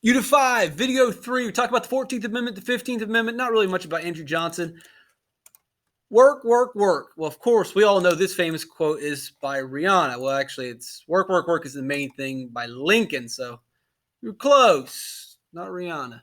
U5, video 3. We talk about the 14th Amendment, the 15th Amendment, not really much about Andrew Johnson. Work, work, work. Well, of course, we all know this famous quote is by Rihanna. Well, actually, it's work, work, work is the main thing by Lincoln. So you're close, not Rihanna.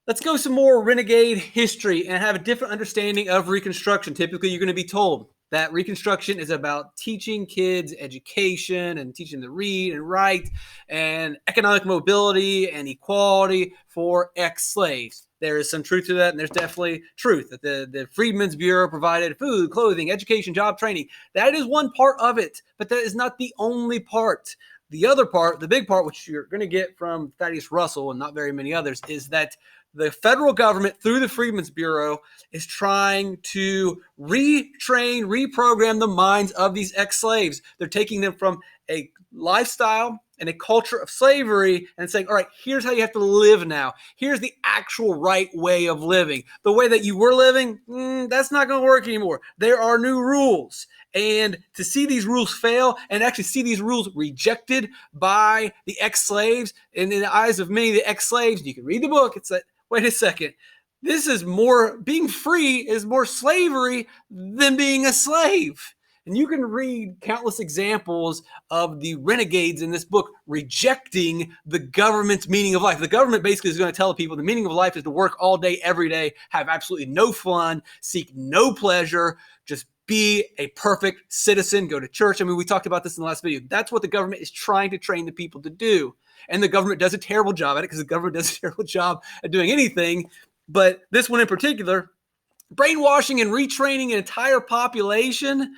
Let's go some more Renegade history and have a different understanding of Reconstruction. Typically, you're going to be told that Reconstruction is about teaching kids education and teaching them to read and write and economic mobility and equality for ex-slaves. There is some truth to that, and there's definitely truth that the Freedmen's Bureau provided food, clothing, education, job training. That is one part of it, but that is not the only part. The other part, the big part, which you're going to get from Thaddeus Russell and not very many others, is that the federal government, through the Freedmen's Bureau, is trying to retrain, reprogram the minds of these ex-slaves. They're taking them from a lifestyle and a culture of slavery and saying, all right, here's how you have to live now. Here's the actual right way of living. The way that you were living, that's not going to work anymore. There are new rules. And to see these rules fail and actually see these rules rejected by the ex-slaves, and in the eyes of many of the ex-slaves, you can read the book, it's like, wait a second, this is more, being free is more slavery than being a slave. And you can read countless examples of the renegades in this book rejecting the government's meaning of life. The government basically is going to tell people the meaning of life is to work all day, every day, have absolutely no fun, seek no pleasure, just be a perfect citizen, go to church. I mean, we talked about this in the last video. That's what the government is trying to train the people to do. And the government does a terrible job at it because the government does a terrible job at doing anything. But this one in particular, brainwashing and retraining an entire population,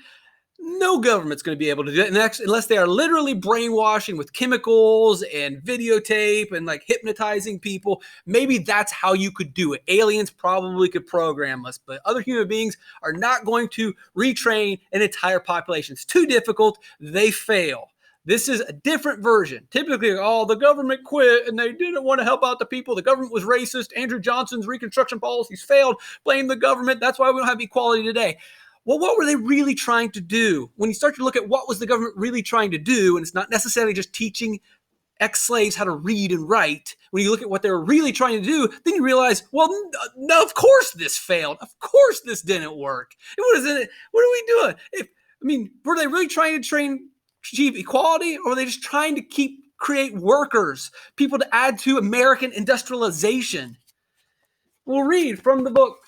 no government's going to be able to do it unless they are literally brainwashing with chemicals and videotape and like hypnotizing people. Maybe that's how you could do it. Aliens probably could program us, but other human beings are not going to retrain an entire population. It's too difficult. They fail. This is a different version. Typically, the government quit and they didn't want to help out the people. The government was racist. Andrew Johnson's Reconstruction policies failed. Blame the government. That's why we don't have equality today. Well, what were they really trying to do? When you start to look at what was the government really trying to do, and it's not necessarily just teaching ex-slaves how to read and write, when you look at what they were really trying to do, then you realize, well, no, of course this failed. Of course this didn't work. What are we doing? Were they really trying to achieve equality, or were they just trying to create workers, people to add to American industrialization? We'll read from the book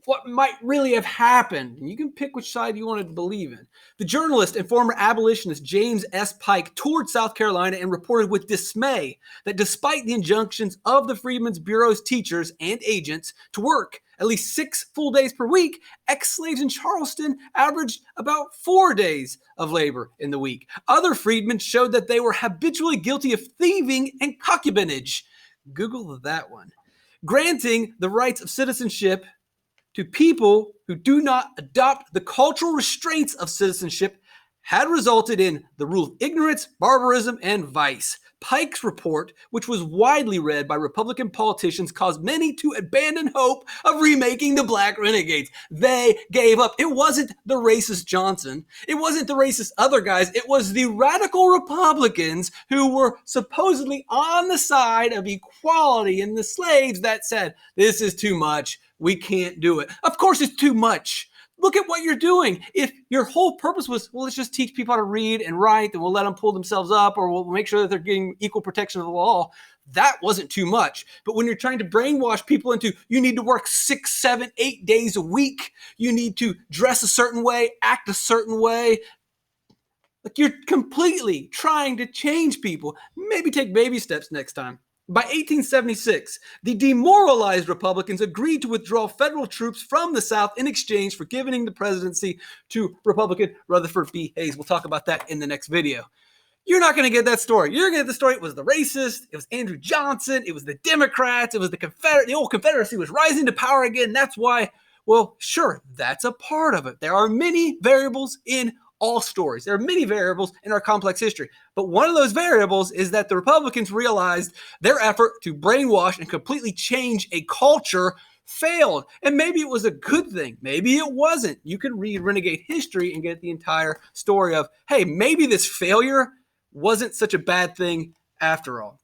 what might really have happened. And you can pick which side you want to believe in. The journalist and former abolitionist James S. Pike toured South Carolina and reported with dismay that despite the injunctions of the Freedmen's Bureau's teachers and agents to work at least 6 full days per week, ex-slaves in Charleston averaged about 4 days of labor in the week. Other freedmen showed that they were habitually guilty of thieving and concubinage. Google that one. Granting the rights of citizenship to people who do not adopt the cultural restraints of citizenship had resulted in the rule of ignorance, barbarism, and vice. Pike's report, which was widely read by Republican politicians, caused many to abandon hope of remaking the Black Renegades. They gave up. It wasn't the racist Johnson. It wasn't the racist other guys. It was the radical Republicans who were supposedly on the side of equality and the slaves that said, this is too much. We can't do it. Of course it's too much. Look at what you're doing. If your whole purpose was, well, let's just teach people how to read and write and we'll let them pull themselves up or we'll make sure that they're getting equal protection of the law, that wasn't too much. But when you're trying to brainwash people into, you need to work 6, 7, 8 days a week, you need to dress a certain way, act a certain way, like you're completely trying to change people. Maybe take baby steps next time. By 1876, the demoralized Republicans agreed to withdraw federal troops from the South in exchange for giving the presidency to Republican Rutherford B. Hayes. We'll talk about that in the next video. You're not going to get that story. You're going to get the story. It was the racist. It was Andrew Johnson. It was the Democrats. It was the Confederate. The old Confederacy was rising to power again. That's why, well, sure, that's a part of it. There are many variables in all stories. There are many variables in our complex history. But one of those variables is that the Republicans realized their effort to brainwash and completely change a culture failed. And maybe it was a good thing. Maybe it wasn't. You can read Renegade History and get the entire story of, hey, maybe this failure wasn't such a bad thing after all.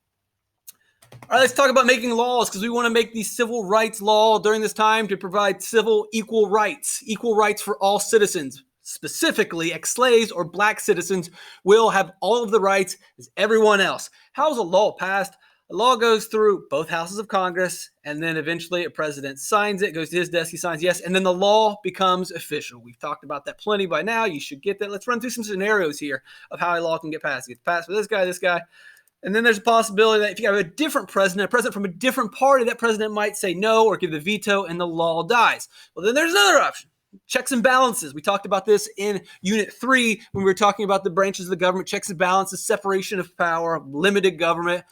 All right, let's talk about making laws, because we want to make the civil rights law during this time to provide civil equal rights for all citizens. Specifically, ex-slaves or black citizens will have all of the rights as everyone else. How is a law passed? A law goes through both houses of Congress, and then eventually a president signs it, goes to his desk, he signs yes, and then the law becomes official. We've talked about that plenty by now. You should get that. Let's run through some scenarios here of how a law can get passed. It gets passed for this guy. And then there's a possibility that if you have a different president, a president from a different party, that president might say no or give the veto, and the law dies. Well, then there's another option. Checks and balances. We talked about this in Unit 3 when we were talking about the branches of the government. Checks and balances, separation of power, limited government.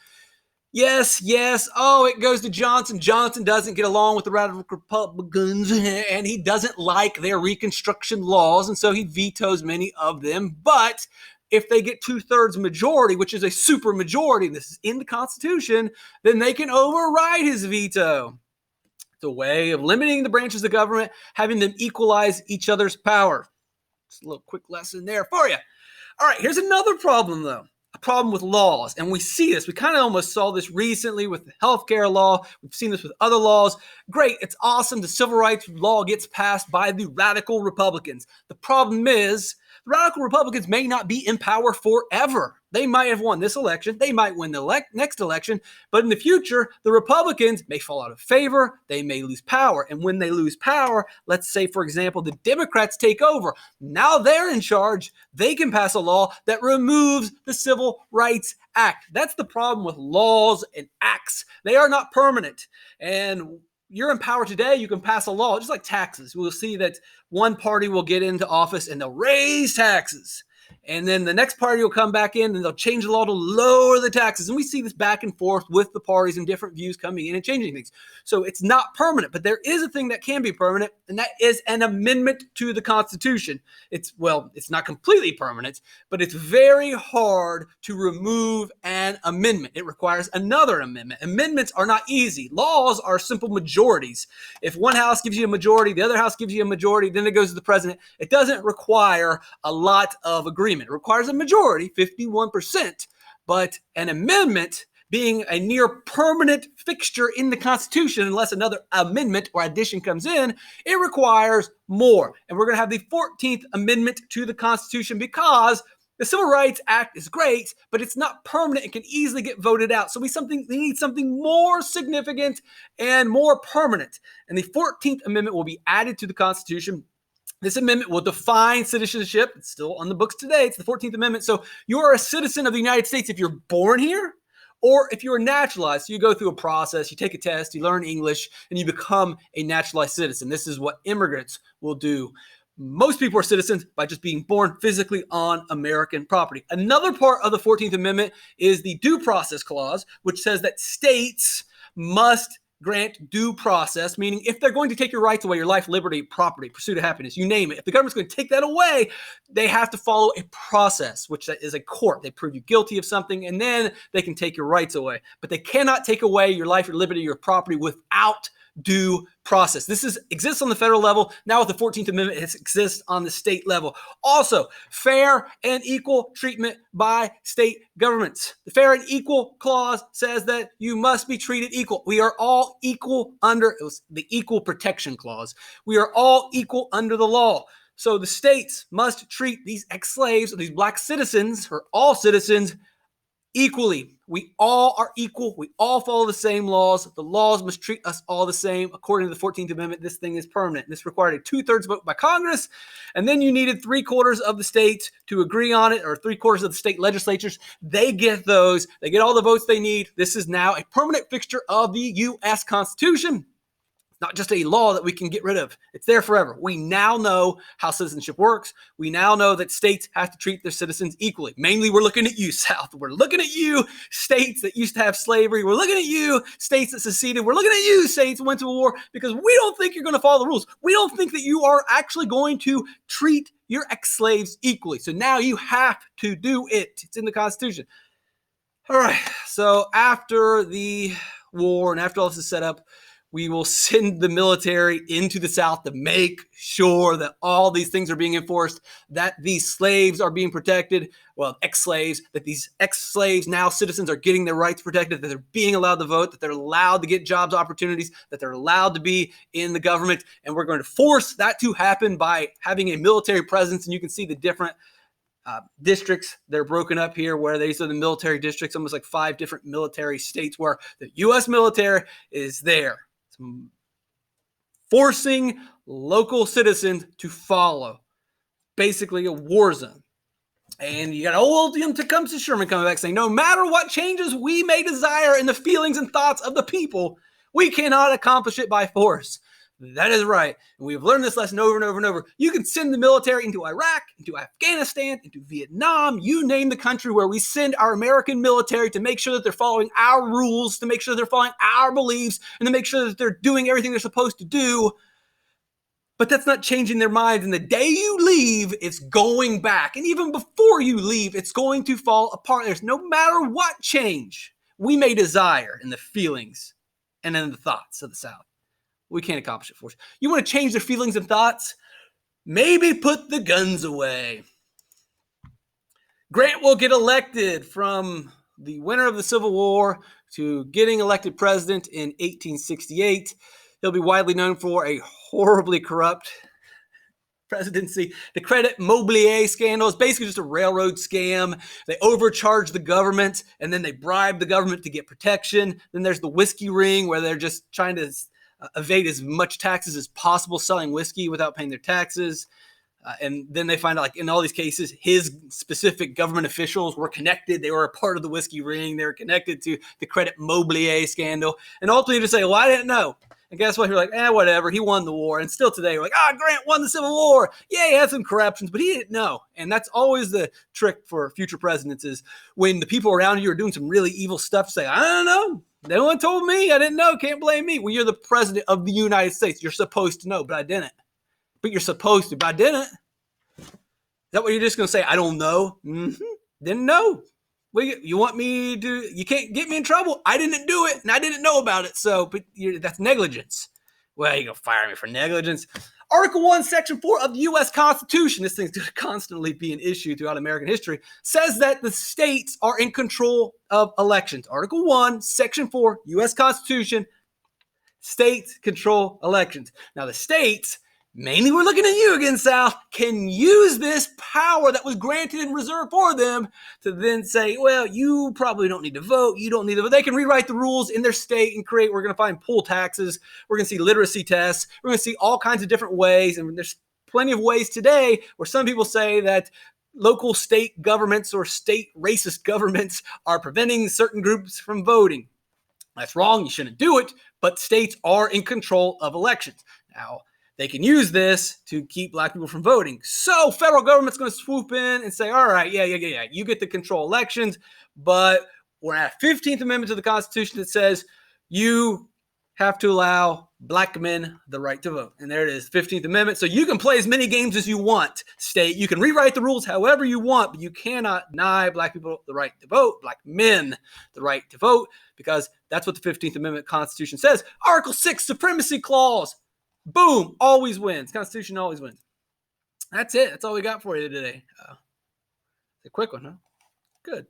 Yes. Oh, it goes to Johnson. Johnson doesn't get along with the radical Republicans, and he doesn't like their Reconstruction laws, and so he vetoes many of them. But if they get 2/3 majority, which is a super majority, and this is in the Constitution, then they can override his veto. It's a way of limiting the branches of government, having them equalize each other's power. Just a little quick lesson there for you. All right, here's another problem, though. A problem with laws. And we see this. We kind of almost saw this recently with the healthcare law. We've seen this with other laws. Great. It's awesome. The civil rights law gets passed by the radical Republicans. The problem is, the radical Republicans may not be in power forever. They might have won this election. They might win the next election. But in the future, the Republicans may fall out of favor. They may lose power. And when they lose power, let's say, for example, the Democrats take over. Now they're in charge. They can pass a law that removes the Civil Rights Act. That's the problem with laws and acts. They are not permanent. And you're in power today, you can pass a law, just like taxes. We'll see that one party will get into office and they'll raise taxes. And then the next party will come back in and they'll change the law to lower the taxes. And we see this back and forth with the parties and different views coming in and changing things. So it's not permanent, but there is a thing that can be permanent, and that is an amendment to the Constitution. It's not completely permanent, but it's very hard to remove an amendment. It requires another amendment. Amendments are not easy. Laws are simple majorities. If one house gives you a majority, the other house gives you a majority, then it goes to the president. It doesn't require a lot of agreement. It requires a majority, 51%, but an amendment, being a near permanent fixture in the Constitution, unless another amendment or addition comes in, it requires more. And we're going to have the 14th Amendment to the Constitution, because the Civil Rights Act is great, but it's not permanent. It can easily get voted out. So we need something more significant and more permanent. And the 14th Amendment will be added to the Constitution. This amendment will define citizenship. It's still on the books today. It's the 14th Amendment. So you are a citizen of the United States if you're born here, or if you're naturalized. So you go through a process, you take a test, you learn English, and you become a naturalized citizen. This is what immigrants will do. Most people are citizens by just being born physically on American property. Another part of the 14th Amendment is the Due Process Clause, which says that states must grant due process, meaning if they're going to take your rights away, your life, liberty, property, pursuit of happiness, you name it, if the government's going to take that away, they have to follow a process, which is a court. They prove you guilty of something, and then they can take your rights away. But they cannot take away your life, your liberty, your property without due process. This exists on the federal level. Now with the 14th Amendment, it exists on the state level. Also, fair and equal treatment by state governments. The fair and equal clause says that you must be treated equal. We are all equal under, it was the Equal Protection Clause. We are all equal under the law. So the states must treat these ex-slaves or these black citizens, or all citizens, equally. We all are equal. We all follow the same laws. The laws must treat us all the same. According to the 14th Amendment, this thing is permanent. This required a 2/3 vote by Congress, and then you needed 3/4 of the states to agree on it, or 3/4 of the state legislatures. They get those. They get all the votes they need. This is now a permanent fixture of the U.S. Constitution. Not just a law that we can get rid of. It's there forever. We now know how citizenship works. We now know that states have to treat their citizens equally. Mainly, we're looking at you, South. We're looking at you, states that used to have slavery. We're looking at you, states that seceded. We're looking at you, states that went to war, because we don't think you're going to follow the rules. We don't think that you are actually going to treat your ex-slaves equally. So now you have to do it. It's in the Constitution. All right. So after the war and after all this is set up, We will send the military into the South to make sure that all these things are being enforced, that these slaves are being protected, well, ex-slaves, that these ex-slaves, now citizens, are getting their rights protected, that they're being allowed to vote, that they're allowed to get jobs opportunities, that they're allowed to be in the government. And we're going to force that to happen by having a military presence. And you can see the different districts that are broken up here, where these are the military districts, almost like 5 different military states where the U.S. military is there, forcing local citizens to follow. Basically a war zone. And you got old Tecumseh Sherman coming back saying, no matter what changes we may desire in the feelings and thoughts of the people, we cannot accomplish it by force. That is right. And we've learned this lesson over and over and over. You can send the military into Iraq, into Afghanistan, into Vietnam, you name the country where we send our American military to make sure that they're following our rules, to make sure they're following our beliefs, and to make sure that they're doing everything they're supposed to do. But that's not changing their minds. And the day you leave, it's going back. And even before you leave, it's going to fall apart. There's no matter what change we may desire in the feelings and in the thoughts of the South, we can't accomplish it for us. You want to change their feelings and thoughts? Maybe put the guns away. Grant will get elected from the winner of the Civil War to getting elected president in 1868. He'll be widely known for a horribly corrupt presidency. The Credit Mobilier scandal is basically just a railroad scam. They overcharge the government, and then they bribe the government to get protection. Then there's the whiskey ring, where they're just trying to evade as much taxes as possible, selling whiskey without paying their taxes. And then they find out, like in all these cases, his specific government officials were connected. They were a part of the whiskey ring. They were connected to the Credit Mobilier scandal. And ultimately, to say, well, I didn't know. And guess what? You're like, whatever. He won the war. And still today, you're like, Grant won the Civil War. Yeah, he had some corruptions, but he didn't know. And that's always the trick for future presidents, is when the people around you are doing some really evil stuff, say, I don't know. No one told me. I didn't know. Can't blame me. Well, you're the president of the United States. You're supposed to know, but I didn't. But you're supposed to, but I didn't. Is that what you're just going to say? I don't know. Didn't know. Well, you want me to, you can't get me in trouble. I didn't do it, and I didn't know about it. So, but that's negligence. Well, you're going to fire me for negligence. Article 1, Section 4 of the U.S. Constitution, this thing's going to constantly be an issue throughout American history, says that the states are in control of elections. Article 1, Section 4, U.S. Constitution, states control elections. Now, the states, mainly we're looking at you again, South, can use this power that was granted and reserved for them to then say, well, you probably don't need to vote. You don't need to vote. They can rewrite the rules in their state and create, we're going to find poll taxes. We're going to see literacy tests. We're going to see all kinds of different ways. And there's plenty of ways today where some people say that local state governments or state racist governments are preventing certain groups from voting. That's wrong. You shouldn't do it. But states are in control of elections. Now, they can use this to keep black people from voting. So federal government's going to swoop in and say, all right, yeah, you get to control elections, but we're at 15th Amendment to the Constitution that says you have to allow black men the right to vote. And there it is, 15th Amendment. So you can play as many games as you want, state. You can rewrite the rules however you want, but you cannot deny black people the right to vote, black men the right to vote, because that's what the 15th Amendment Constitution says. Article 6, Supremacy Clause. Boom, always wins. Constitution always wins. That's it. That's all we got for you today. A quick one, huh? Good.